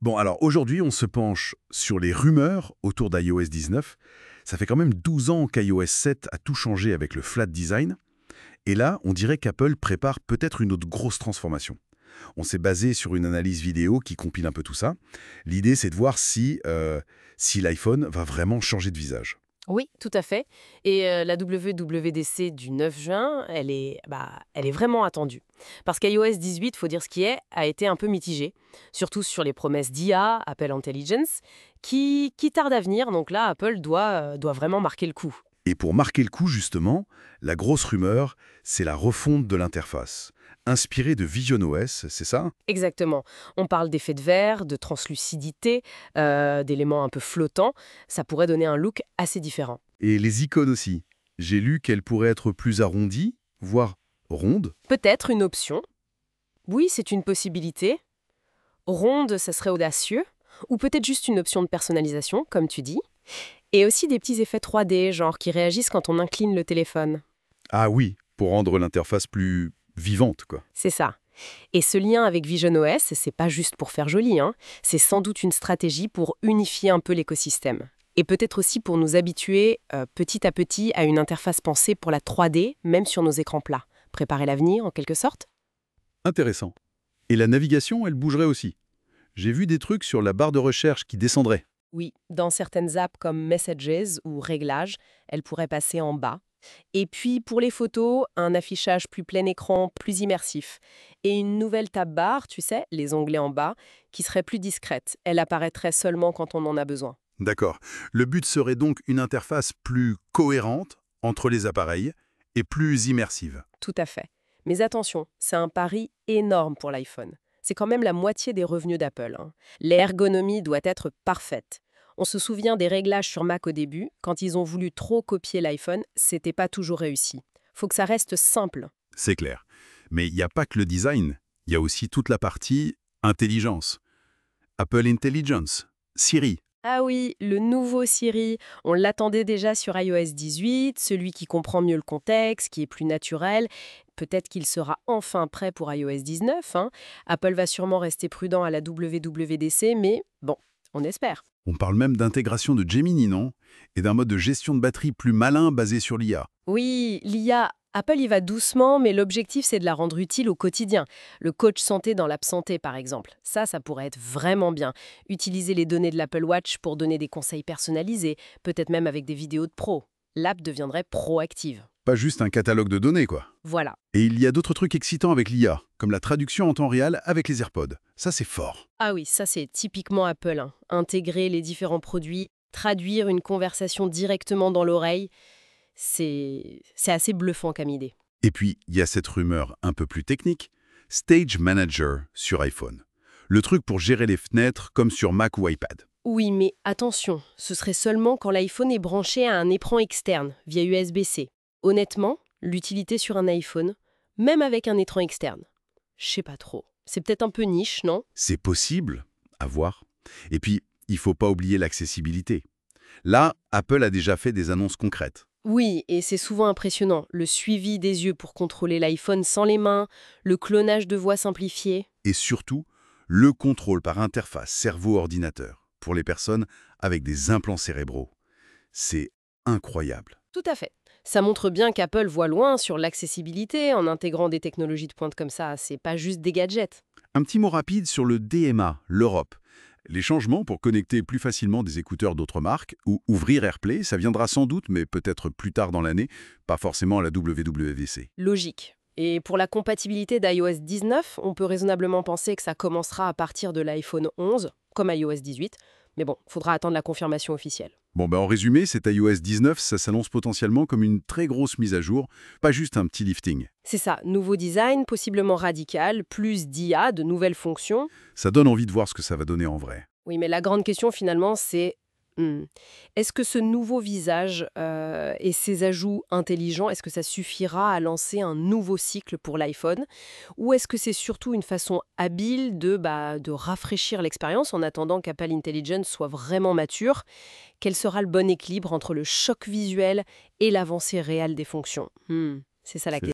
Bon, alors aujourd'hui, on se penche sur les rumeurs autour d'iOS 19. Ça fait quand même 12 ans qu'iOS 7 a tout changé avec le flat design. Et là, on dirait qu'Apple prépare peut-être une autre grosse transformation. On s'est basé sur une analyse vidéo qui compile un peu tout ça. L'idée, c'est de voir si l'iPhone va vraiment changer de visage. Oui, tout à fait. Et la WWDC du 9 juin, elle est vraiment attendue. Parce qu'iOS 18, faut dire ce qui est, a été un peu mitigé, surtout sur les promesses d'IA, Apple Intelligence, qui tardent à venir. Donc là, Apple doit vraiment marquer le coup. Et pour marquer le coup, justement, la grosse rumeur, c'est la refonte de l'interface. Inspirée de visionOS, c'est ça? Exactement. On parle d'effet de verre, de translucidité, d'éléments un peu flottants. Ça pourrait donner un look assez différent. Et les icônes aussi. J'ai lu qu'elles pourraient être plus arrondies, voire rondes. Peut-être une option. Oui, c'est une possibilité. Ronde, ça serait audacieux. Ou peut-être juste une option de personnalisation, comme tu dis. Et aussi des petits effets 3D, genre qui réagissent quand on incline le téléphone. Ah oui, pour rendre l'interface plus vivante, quoi. C'est ça. Et ce lien avec visionOS, c'est pas juste pour faire joli, hein. C'est sans doute une stratégie pour unifier un peu l'écosystème. Et peut-être aussi pour nous habituer petit à petit à une interface pensée pour la 3D, même sur nos écrans plats. Préparer l'avenir, en quelque sorte. Intéressant. Et la navigation, elle bougerait aussi. J'ai vu des trucs sur la barre de recherche qui descendrait. Oui, dans certaines apps comme Messages ou Réglages, elle pourrait passer en bas. Et puis pour les photos, un affichage plus plein écran, plus immersif. Et une nouvelle tab bar, tu sais, les onglets en bas, qui serait plus discrète. Elle apparaîtrait seulement quand on en a besoin. D'accord. Le but serait donc une interface plus cohérente entre les appareils et plus immersive. Tout à fait. Mais attention, c'est un pari énorme pour l'iPhone. C'est quand même la moitié des revenus d'Apple, hein. L'ergonomie doit être parfaite. On se souvient des réglages sur Mac au début, quand ils ont voulu trop copier l'iPhone, c'était pas toujours réussi. Faut que ça reste simple. C'est clair. Mais il n'y a pas que le design, il y a aussi toute la partie intelligence. Apple Intelligence, Siri. Ah oui, le nouveau Siri, on l'attendait déjà sur iOS 18, celui qui comprend mieux le contexte, qui est plus naturel. Peut-être qu'il sera enfin prêt pour iOS 19, hein. Apple va sûrement rester prudent à la WWDC, mais bon, on espère. On parle même d'intégration de Gemini, non? Et d'un mode de gestion de batterie plus malin basé sur l'IA. Oui, l'IA, Apple y va doucement, mais l'objectif c'est de la rendre utile au quotidien. Le coach santé dans l'absenté, par exemple. Ça pourrait être vraiment bien. Utiliser les données de l'Apple Watch pour donner des conseils personnalisés, peut-être même avec des vidéos de pro. L'app deviendrait proactive. Pas juste un catalogue de données, quoi. Voilà. Et il y a d'autres trucs excitants avec l'IA, comme la traduction en temps réel avec les AirPods. Ça, c'est fort. Ah oui, ça c'est typiquement Apple, hein. Intégrer les différents produits, traduire une conversation directement dans l'oreille, c'est assez bluffant comme idée. Et puis, il y a cette rumeur un peu plus technique, Stage Manager sur iPhone. Le truc pour gérer les fenêtres comme sur Mac ou iPad. Oui, mais attention, ce serait seulement quand l'iPhone est branché à un écran externe, via USB-C. Honnêtement, l'utilité sur un iPhone, même avec un écran externe, je sais pas trop. C'est peut-être un peu niche, non? C'est possible, à voir. Et puis, il faut pas oublier l'accessibilité. Là, Apple a déjà fait des annonces concrètes. Oui, et c'est souvent impressionnant. Le suivi des yeux pour contrôler l'iPhone sans les mains, le clonage de voix simplifié. Et surtout, le contrôle par interface cerveau-ordinateur pour les personnes avec des implants cérébraux. C'est incroyable. Tout à fait. Ça montre bien qu'Apple voit loin sur l'accessibilité en intégrant des technologies de pointe comme ça. C'est pas juste des gadgets. Un petit mot rapide sur le DMA, l'Europe. Les changements pour connecter plus facilement des écouteurs d'autres marques ou ouvrir AirPlay, ça viendra sans doute, mais peut-être plus tard dans l'année, pas forcément à la WWDC. Logique. Et pour la compatibilité d'iOS 19, on peut raisonnablement penser que ça commencera à partir de l'iPhone 11, comme iOS 18. Mais bon, faudra attendre la confirmation officielle. Bon, en résumé, cet iOS 19, ça s'annonce potentiellement comme une très grosse mise à jour, pas juste un petit lifting. C'est ça, nouveau design, possiblement radical, plus d'IA, de nouvelles fonctions. Ça donne envie de voir ce que ça va donner en vrai. Oui, mais la grande question finalement, c'est est-ce que ce nouveau visage et ces ajouts intelligents, est-ce que ça suffira à lancer un nouveau cycle pour l'iPhone? Ou est-ce que c'est surtout une façon habile de rafraîchir l'expérience en attendant qu'Apple Intelligence soit vraiment mature? Quel sera le bon équilibre entre le choc visuel et l'avancée réelle des fonctions? C'est ça la question.